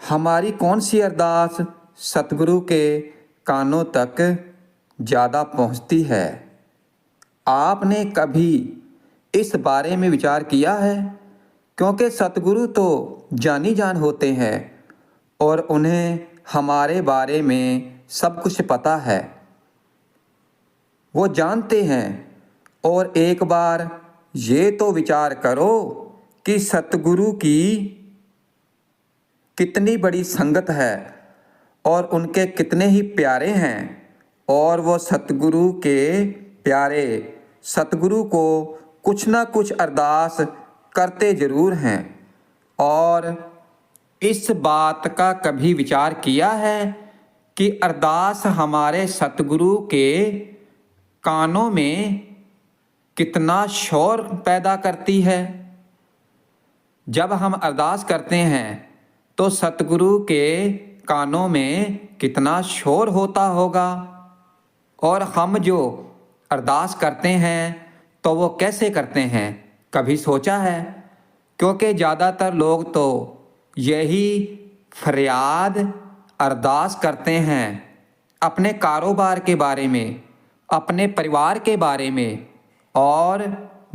हमारी कौन सी अरदास सतगुरु के कानों तक ज़्यादा पहुंचती है? आपने कभी इस बारे में विचार किया है? क्योंकि सतगुरु तो जानी जान होते हैं और उन्हें हमारे बारे में सब कुछ पता है। वो जानते हैं। और एक बार ये तो विचार करो कि सतगुरु की कितनी बड़ी संगत है और उनके कितने ही प्यारे हैं, और वो सतगुरु के प्यारे सतगुरु को कुछ ना कुछ अरदास करते ज़रूर हैं। और इस बात का कभी विचार किया है कि अरदास हमारे सतगुरु के कानों में कितना शोर पैदा करती है? जब हम अरदास करते हैं तो सतगुरु के कानों में कितना शोर होता होगा। और हम जो अरदास करते हैं तो वो कैसे करते हैं, कभी सोचा है? क्योंकि ज़्यादातर लोग तो यही फरियाद अरदास करते हैं अपने कारोबार के बारे में, अपने परिवार के बारे में और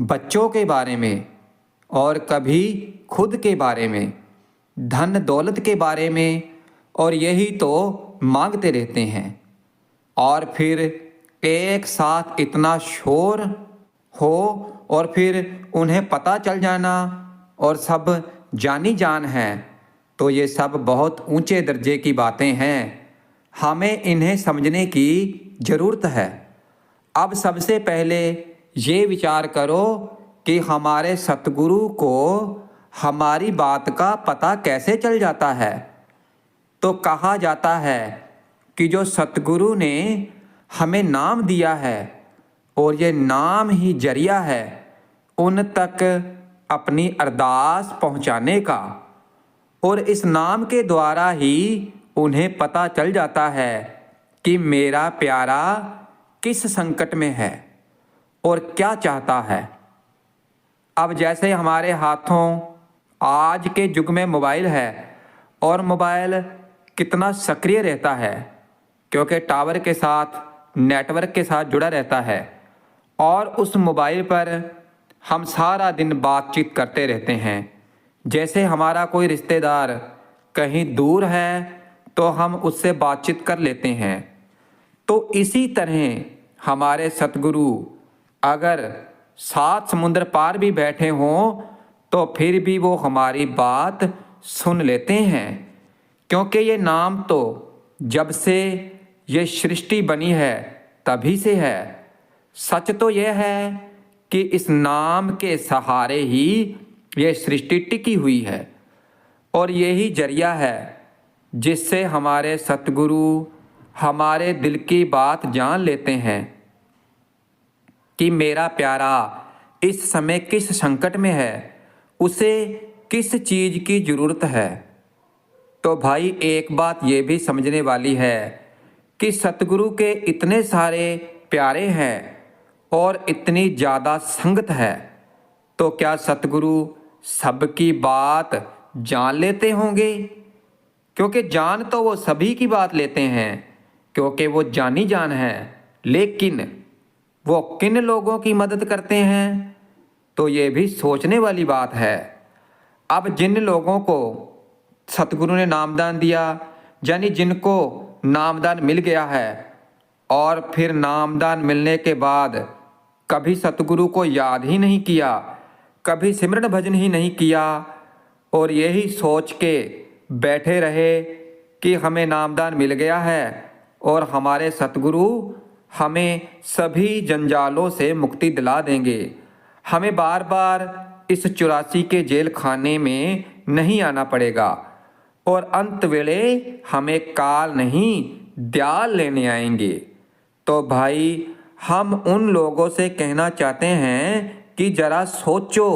बच्चों के बारे में, और कभी खुद के बारे में, धन दौलत के बारे में, और यही तो मांगते रहते हैं। और फिर एक साथ इतना शोर हो और फिर उन्हें पता चल जाना और सब जानी जान है, तो ये सब बहुत ऊंचे दर्जे की बातें हैं। हमें इन्हें समझने की ज़रूरत है। अब सबसे पहले ये विचार करो कि हमारे सतगुरु को हमारी बात का पता कैसे चल जाता है। तो कहा जाता है कि जो सतगुरु ने हमें नाम दिया है और ये नाम ही जरिया है उन तक अपनी अरदास पहुंचाने का, और इस नाम के द्वारा ही उन्हें पता चल जाता है कि मेरा प्यारा किस संकट में है और क्या चाहता है। अब जैसे हमारे हाथों आज के युग में मोबाइल है और मोबाइल कितना सक्रिय रहता है क्योंकि टावर के साथ, नेटवर्क के साथ जुड़ा रहता है, और उस मोबाइल पर हम सारा दिन बातचीत करते रहते हैं। जैसे हमारा कोई रिश्तेदार कहीं दूर है तो हम उससे बातचीत कर लेते हैं। तो इसी तरह हमारे सतगुरु अगर 7 समुंदर पार भी बैठे हों तो फिर भी वो हमारी बात सुन लेते हैं, क्योंकि ये नाम तो जब से ये सृष्टि बनी है तभी से है। सच तो यह है कि इस नाम के सहारे ही ये सृष्टि टिकी हुई है, और यही जरिया है जिससे हमारे सतगुरु हमारे दिल की बात जान लेते हैं कि मेरा प्यारा इस समय किस संकट में है, उसे किस चीज़ की ज़रूरत है। तो भाई एक बात ये भी समझने वाली है कि सतगुरु के इतने सारे प्यारे हैं और इतनी ज़्यादा संगत है, तो क्या सतगुरु सबकी बात जान लेते होंगे? क्योंकि जान तो वो सभी की बात लेते हैं क्योंकि वो जानी जान है, लेकिन वो किन लोगों की मदद करते हैं, तो ये भी सोचने वाली बात है। अब जिन लोगों को सतगुरु ने नामदान दिया, यानी जिनको नामदान मिल गया है और फिर नामदान मिलने के बाद कभी सतगुरु को याद ही नहीं किया, कभी सिमरन भजन ही नहीं किया, और यही सोच के बैठे रहे कि हमें नामदान मिल गया है और हमारे सतगुरु हमें सभी जंजालों से मुक्ति दिला देंगे, हमें बार बार इस 84 के जेल खाने में नहीं आना पड़ेगा, और अंत वेले हमें काल नहीं दयाल लेने आएंगे। तो भाई हम उन लोगों से कहना चाहते हैं कि ज़रा सोचो,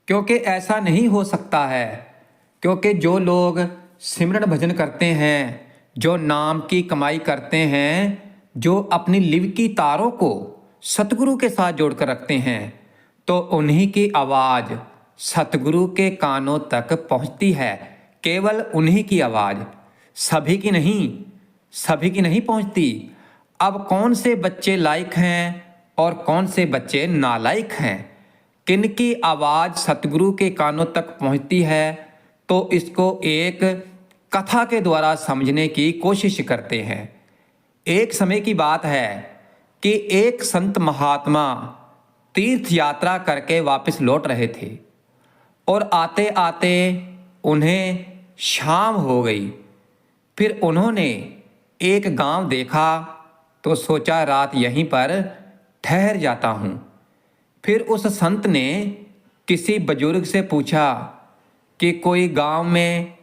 क्योंकि ऐसा नहीं हो सकता है। क्योंकि जो लोग सिमरन भजन करते हैं, जो नाम की कमाई करते हैं, जो अपनी लिव की तारों को सतगुरु के साथ जोड़कर रखते हैं, तो उन्हीं की आवाज़ सतगुरु के कानों तक पहुंचती है। केवल उन्हीं की आवाज़, सभी की नहीं पहुंचती। अब कौन से बच्चे लायक हैं और कौन से बच्चे नालायक हैं, किनकी आवाज़ सतगुरु के कानों तक पहुंचती है, तो इसको एक कथा के द्वारा समझने की कोशिश करते हैं। एक समय की बात है कि एक संत महात्मा तीर्थ यात्रा करके वापस लौट रहे थे और आते आते उन्हें शाम हो गई। फिर उन्होंने एक गांव देखा तो सोचा रात यहीं पर ठहर जाता हूँ। फिर उस संत ने किसी बुजुर्ग से पूछा कि कोई गांव में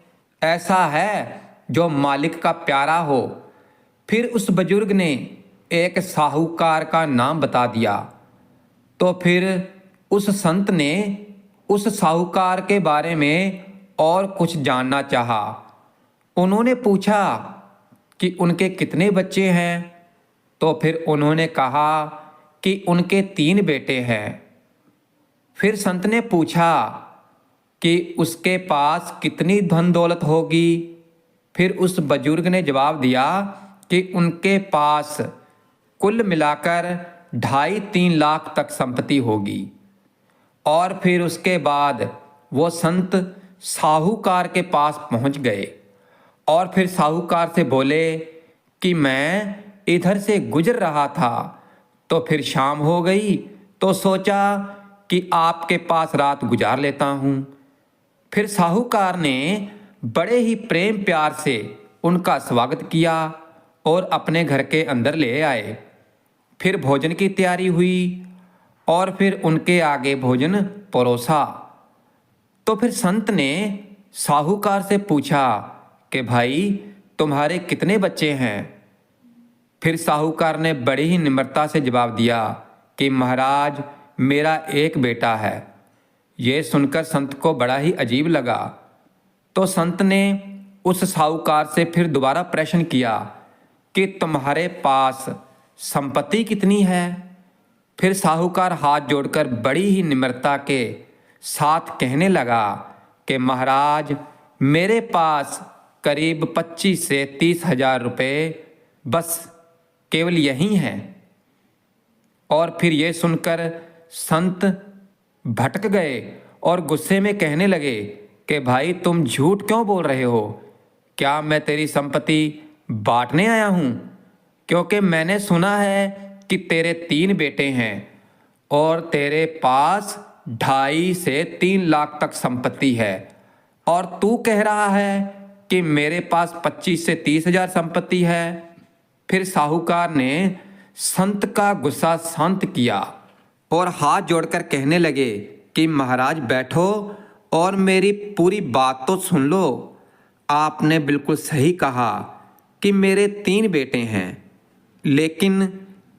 ऐसा है जो मालिक का प्यारा हो। फिर उस बुजुर्ग ने एक साहूकार का नाम बता दिया। तो फिर उस संत ने उस साहूकार के बारे में और कुछ जानना चाहा। उन्होंने पूछा कि उनके कितने बच्चे हैं, तो फिर उन्होंने कहा कि उनके 3 बेटे हैं। फिर संत ने पूछा कि उसके पास कितनी धन दौलत होगी। फिर उस बुजुर्ग ने जवाब दिया कि उनके पास कुल मिलाकर 2.5-3 लाख तक संपत्ति होगी। और फिर उसके बाद वो संत साहूकार के पास पहुंच गए और फिर साहूकार से बोले कि मैं इधर से गुजर रहा था, तो फिर शाम हो गई तो सोचा कि आपके पास रात गुजार लेता हूँ। फिर साहूकार ने बड़े ही प्रेम प्यार से उनका स्वागत किया और अपने घर के अंदर ले आए। फिर भोजन की तैयारी हुई और फिर उनके आगे भोजन परोसा। तो फिर संत ने साहूकार से पूछा कि भाई तुम्हारे कितने बच्चे हैं। फिर साहूकार ने बड़ी ही निम्रता से जवाब दिया कि महाराज मेरा एक बेटा है। ये सुनकर संत को बड़ा ही अजीब लगा। तो संत ने उस साहूकार से फिर दोबारा प्रश्न किया कि तुम्हारे पास संपत्ति कितनी है। फिर साहूकार हाथ जोड़कर बड़ी ही निम्रता के साथ कहने लगा कि महाराज मेरे पास करीब 25 से 30 हजार रुपये बस केवल यही हैं। और फिर ये सुनकर संत भटक गए और गुस्से में कहने लगे कि भाई तुम झूठ क्यों बोल रहे हो? क्या मैं तेरी संपत्ति बांटने आया हूँ? क्योंकि मैंने सुना है कि तेरे 3 बेटे हैं और तेरे पास 2.5 से 3 लाख तक संपत्ति है, और तू कह रहा है कि मेरे पास 25 से 30 हजार संपत्ति है। फिर साहूकार ने संत का गुस्सा शांत किया और हाथ जोड़कर कहने लगे कि महाराज बैठो और मेरी पूरी बात तो सुन लो। आपने बिल्कुल सही कहा कि मेरे 3 बेटे हैं, लेकिन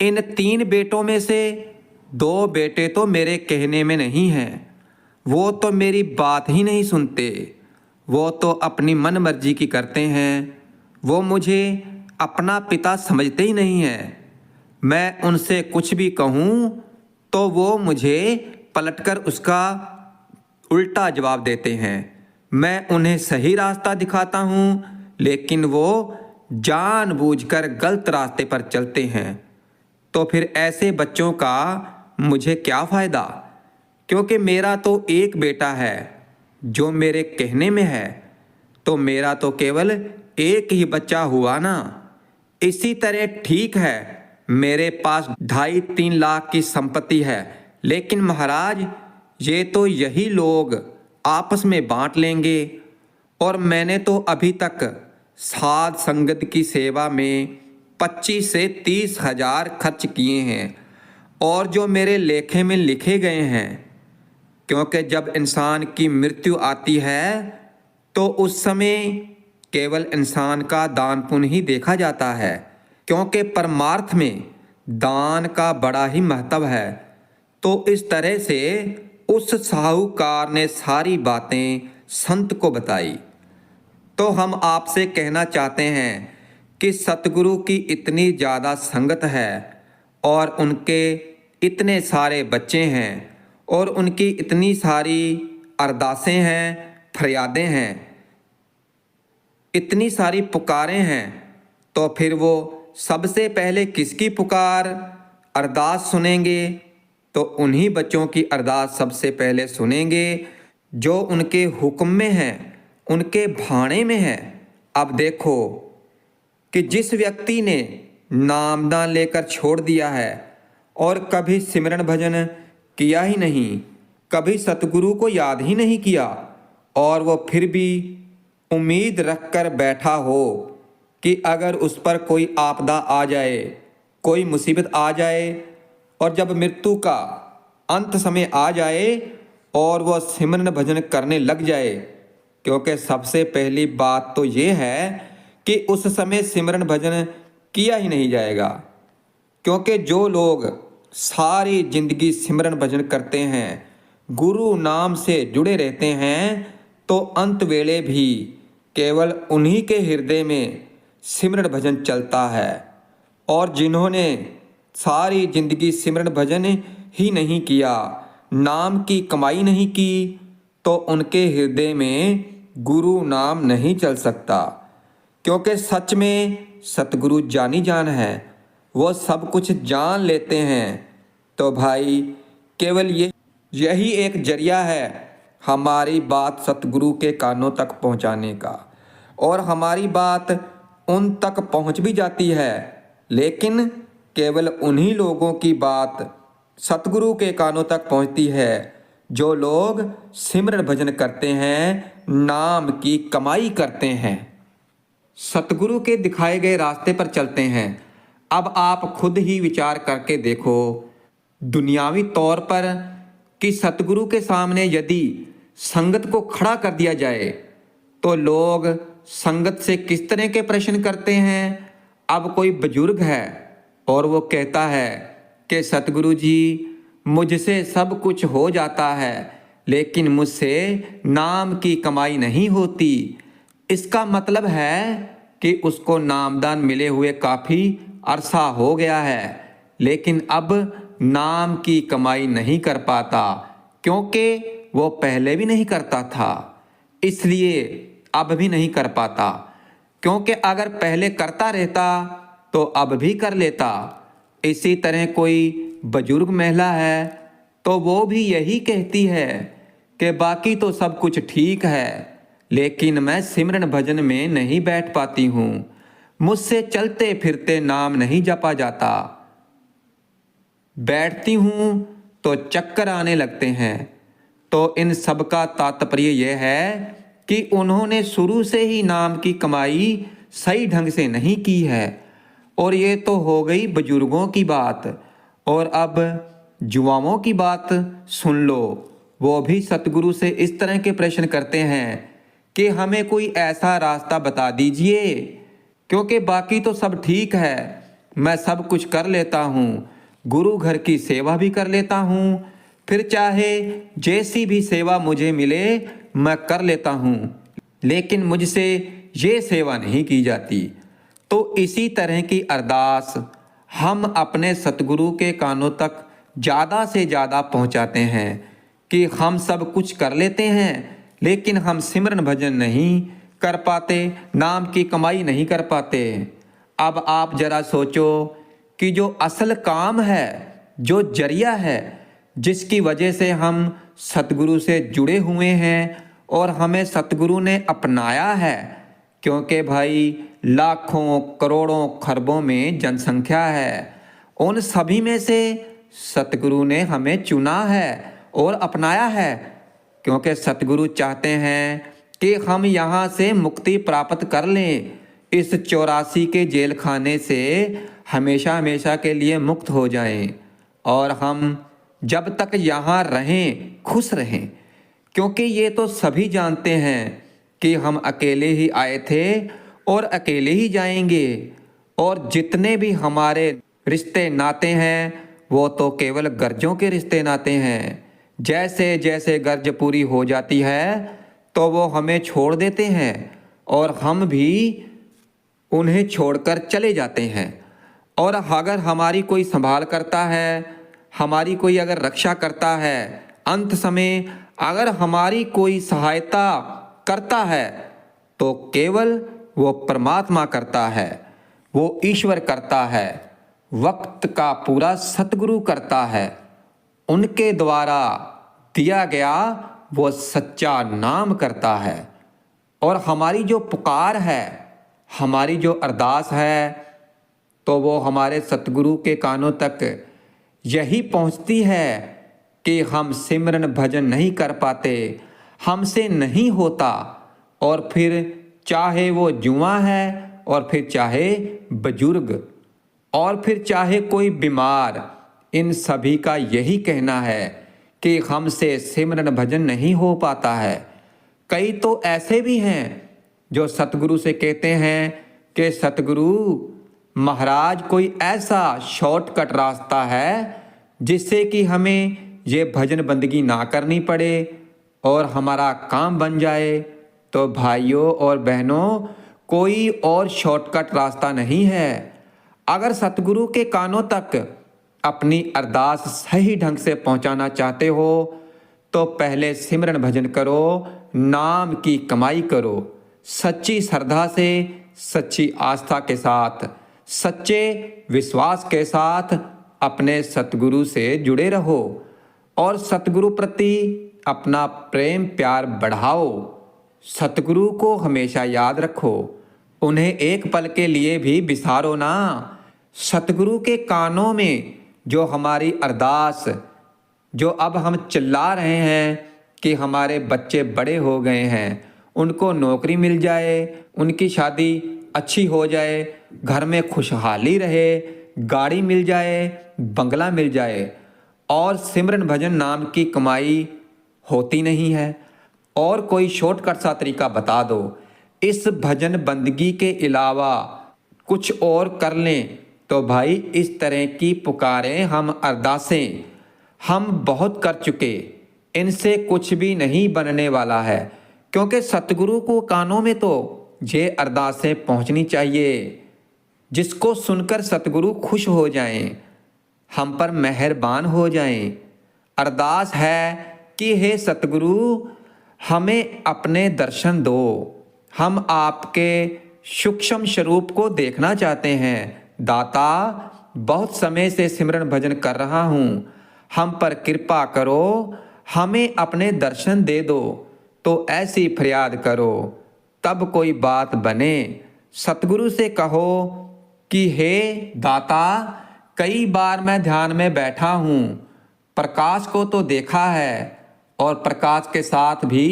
इन 3 बेटों में से 2 बेटे तो मेरे कहने में नहीं हैं। वो तो मेरी बात ही नहीं सुनते, वो तो अपनी मन मर्जी की करते हैं। वो मुझे अपना पिता समझते ही नहीं हैं। मैं उनसे कुछ भी कहूँ तो वो मुझे पलटकर उसका उल्टा जवाब देते हैं। मैं उन्हें सही रास्ता दिखाता हूँ, लेकिन वो जानबूझकर गलत रास्ते पर चलते हैं। तो फिर ऐसे बच्चों का मुझे क्या फ़ायदा? क्योंकि मेरा तो एक बेटा है जो मेरे कहने में है, तो मेरा तो केवल एक ही बच्चा हुआ ना। इसी तरह ठीक है मेरे पास 2.5-3 लाख की संपत्ति है, लेकिन महाराज ये तो यही लोग आपस में बांट लेंगे, और मैंने तो अभी तक साध संगत की सेवा में 25 से 30 हजार खर्च किए हैं, और जो मेरे लेखे में लिखे गए हैं। क्योंकि जब इंसान की मृत्यु आती है तो उस समय केवल इंसान का दान पुण्य ही देखा जाता है, क्योंकि परमार्थ में दान का बड़ा ही महत्व है। तो इस तरह से उस साहूकार ने सारी बातें संत को बताई। तो हम आपसे कहना चाहते हैं कि सतगुरु की इतनी ज़्यादा संगत है और उनके इतने सारे बच्चे हैं और उनकी इतनी सारी अरदासें हैं, फरियादें हैं, इतनी सारी पुकारें हैं, तो फिर वो सबसे पहले किसकी पुकार अरदास सुनेंगे? तो उन्हीं बच्चों की अरदास सबसे पहले सुनेंगे जो उनके हुक्म में हैं, उनके भाणे में हैं। अब देखो कि जिस व्यक्ति ने नामदान लेकर छोड़ दिया है और कभी सिमरन भजन किया ही नहीं, कभी सतगुरु को याद ही नहीं किया, और वो फिर भी उम्मीद रखकर बैठा हो कि अगर उस पर कोई आपदा आ जाए, कोई मुसीबत आ जाए, और जब मृत्यु का अंत समय आ जाए और वह सिमरन भजन करने लग जाए, क्योंकि सबसे पहली बात तो ये है कि उस समय सिमरन भजन किया ही नहीं जाएगा। क्योंकि जो लोग सारी जिंदगी सिमरन भजन करते हैं, गुरु नाम से जुड़े रहते हैं, तो अंत वेले भी केवल उन्हीं के हृदय में सिमरन भजन चलता है। और जिन्होंने सारी जिंदगी सिमरन भजन ही नहीं किया, नाम की कमाई नहीं की, तो उनके हृदय में गुरु नाम नहीं चल सकता। क्योंकि सच में सतगुरु जानी जान है, वो सब कुछ जान लेते हैं। तो भाई केवल यही एक जरिया है हमारी बात सतगुरु के कानों तक पहुंचाने का। और हमारी बात उन तक पहुंच भी जाती है, लेकिन केवल उन्हीं लोगों की बात सतगुरु के कानों तक पहुंचती है जो लोग सिमरन भजन करते हैं, नाम की कमाई करते हैं, सतगुरु के दिखाए गए रास्ते पर चलते हैं। अब आप खुद ही विचार करके देखो, दुनियावी तौर पर कि सतगुरु के सामने यदि संगत को खड़ा कर दिया जाए तो लोग संगत से किस तरह के प्रश्न करते हैं। अब कोई बुजुर्ग है और वो कहता है कि सतगुरु जी, मुझसे सब कुछ हो जाता है लेकिन मुझसे नाम की कमाई नहीं होती। इसका मतलब है कि उसको नामदान मिले हुए काफ़ी अरसा हो गया है, लेकिन अब नाम की कमाई नहीं कर पाता, क्योंकि वो पहले भी नहीं करता था, इसलिए अब भी नहीं कर पाता। क्योंकि अगर पहले करता रहता तो अब भी कर लेता। इसी तरह कोई बुजुर्ग महिला है तो वो भी यही कहती है कि बाकी तो सब कुछ ठीक है, लेकिन मैं सिमरन भजन में नहीं बैठ पाती हूँ, मुझसे चलते फिरते नाम नहीं जपा जाता, बैठती हूँ तो चक्कर आने लगते हैं। तो इन सब का तात्पर्य यह है कि उन्होंने शुरू से ही नाम की कमाई सही ढंग से नहीं की है। और ये तो हो गई बुजुर्गों की बात। और अब युवाओं की बात सुन लो, वो भी सतगुरु से इस तरह के प्रश्न करते हैं कि हमें कोई ऐसा रास्ता बता दीजिए, क्योंकि बाकी तो सब ठीक है, मैं सब कुछ कर लेता हूँ, गुरु घर की सेवा भी कर लेता हूँ, फिर चाहे जैसी भी सेवा मुझे मिले मैं कर लेता हूँ, लेकिन मुझसे ये सेवा नहीं की जाती। तो इसी तरह की अरदास हम अपने सतगुरु के कानों तक ज़्यादा से ज़्यादा पहुँचाते हैं कि हम सब कुछ कर लेते हैं लेकिन हम सिमरन भजन नहीं कर पाते, नाम की कमाई नहीं कर पाते। अब आप जरा सोचो कि जो असल काम है, जो जरिया है, जिसकी वजह से हम सतगुरु से जुड़े हुए हैं और हमें सतगुरु ने अपनाया है, क्योंकि भाई लाखों करोड़ों खरबों में जनसंख्या है, उन सभी में से सतगुरु ने हमें चुना है और अपनाया है, क्योंकि सतगुरु चाहते हैं कि हम यहाँ से मुक्ति प्राप्त कर लें, इस 84 के जेल खाने से हमेशा हमेशा के लिए मुक्त हो जाएं और हम जब तक यहाँ रहें खुश रहें। क्योंकि ये तो सभी जानते हैं कि हम अकेले ही आए थे और अकेले ही जाएंगे, और जितने भी हमारे रिश्ते नाते हैं वो तो केवल गर्जों के रिश्ते नाते हैं। जैसे जैसे गर्ज पूरी हो जाती है तो वो हमें छोड़ देते हैं और हम भी उन्हें छोड़कर चले जाते हैं। और अगर हमारी कोई संभाल करता है, हमारी कोई अगर रक्षा करता है, अंत समय अगर हमारी कोई सहायता करता है, तो केवल वो परमात्मा करता है, वो ईश्वर करता है, वक्त का पूरा सतगुरु करता है। उनके द्वारा दिया गया वो सच्चा नाम करता है। और हमारी जो पुकार है, हमारी जो अरदास है, तो वो हमारे सतगुरु के कानों तक यही पहुंचती है कि हम सिमरन भजन नहीं कर पाते, हमसे नहीं होता। और फिर चाहे वो जुआ है, और फिर चाहे बुजुर्ग, और फिर चाहे कोई बीमार, इन सभी का यही कहना है कि हमसे सिमरन भजन नहीं हो पाता है। कई तो ऐसे भी हैं जो सतगुरु से कहते हैं कि सतगुरु महाराज कोई ऐसा शॉर्टकट रास्ता है जिससे कि हमें ये भजन बंदगी ना करनी पड़े और हमारा काम बन जाए। तो भाइयों और बहनों, कोई और शॉर्टकट रास्ता नहीं है। अगर सतगुरु के कानों तक अपनी अरदास सही ढंग से पहुंचाना चाहते हो तो पहले सिमरन भजन करो, नाम की कमाई करो, सच्ची श्रद्धा से, सच्ची आस्था के साथ, सच्चे विश्वास के साथ अपने सतगुरु से जुड़े रहो और सतगुरु प्रति अपना प्रेम प्यार बढ़ाओ। सतगुरु को हमेशा याद रखो, उन्हें एक पल के लिए भी बिसारो ना। सतगुरु के कानों में जो हमारी अरदास, जो अब हम चिल्ला रहे हैं कि हमारे बच्चे बड़े हो गए हैं, उनको नौकरी मिल जाए, उनकी शादी अच्छी हो जाए, घर में खुशहाली रहे, गाड़ी मिल जाए, बंगला मिल जाए, और सिमरन भजन नाम की कमाई होती नहीं है, और कोई शॉर्टकट सा तरीका बता दो, इस भजन बंदगी के अलावा कुछ और कर लें। तो भाई इस तरह की पुकारें, हम अरदासें हम बहुत कर चुके, इनसे कुछ भी नहीं बनने वाला है। क्योंकि सतगुरु को कानों में तो ये अरदासें पहुंचनी चाहिए जिसको सुनकर सतगुरु खुश हो जाएं, हम पर मेहरबान हो जाएं। अरदास है कि हे सतगुरु, हमें अपने दर्शन दो, हम आपके सूक्ष्म स्वरूप को देखना चाहते हैं। दाता, बहुत समय से सिमरन भजन कर रहा हूँ, हम पर कृपा करो, हमें अपने दर्शन दे दो। तो ऐसी फरियाद करो, तब कोई बात बने। सतगुरु से कहो कि हे दाता, कई बार मैं ध्यान में बैठा हूँ, प्रकाश को तो देखा है और प्रकाश के साथ भी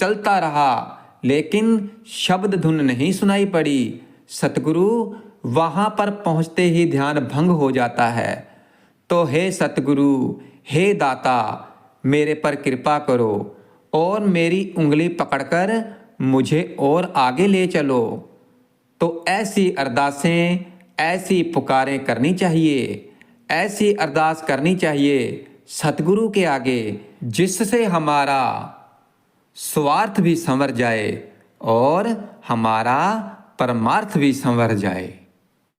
चलता रहा, लेकिन शब्द धुन नहीं सुनाई पड़ी। सतगुरु, वहाँ पर पहुँचते ही ध्यान भंग हो जाता है। तो हे सतगुरु, हे दाता, मेरे पर कृपा करो और मेरी उंगली पकड़कर मुझे और आगे ले चलो। तो ऐसी अरदासें, ऐसी पुकारें करनी चाहिए, ऐसी अरदास करनी चाहिए सतगुरु के आगे, जिससे हमारा स्वार्थ भी संवर जाए और हमारा परमार्थ भी संवर जाए।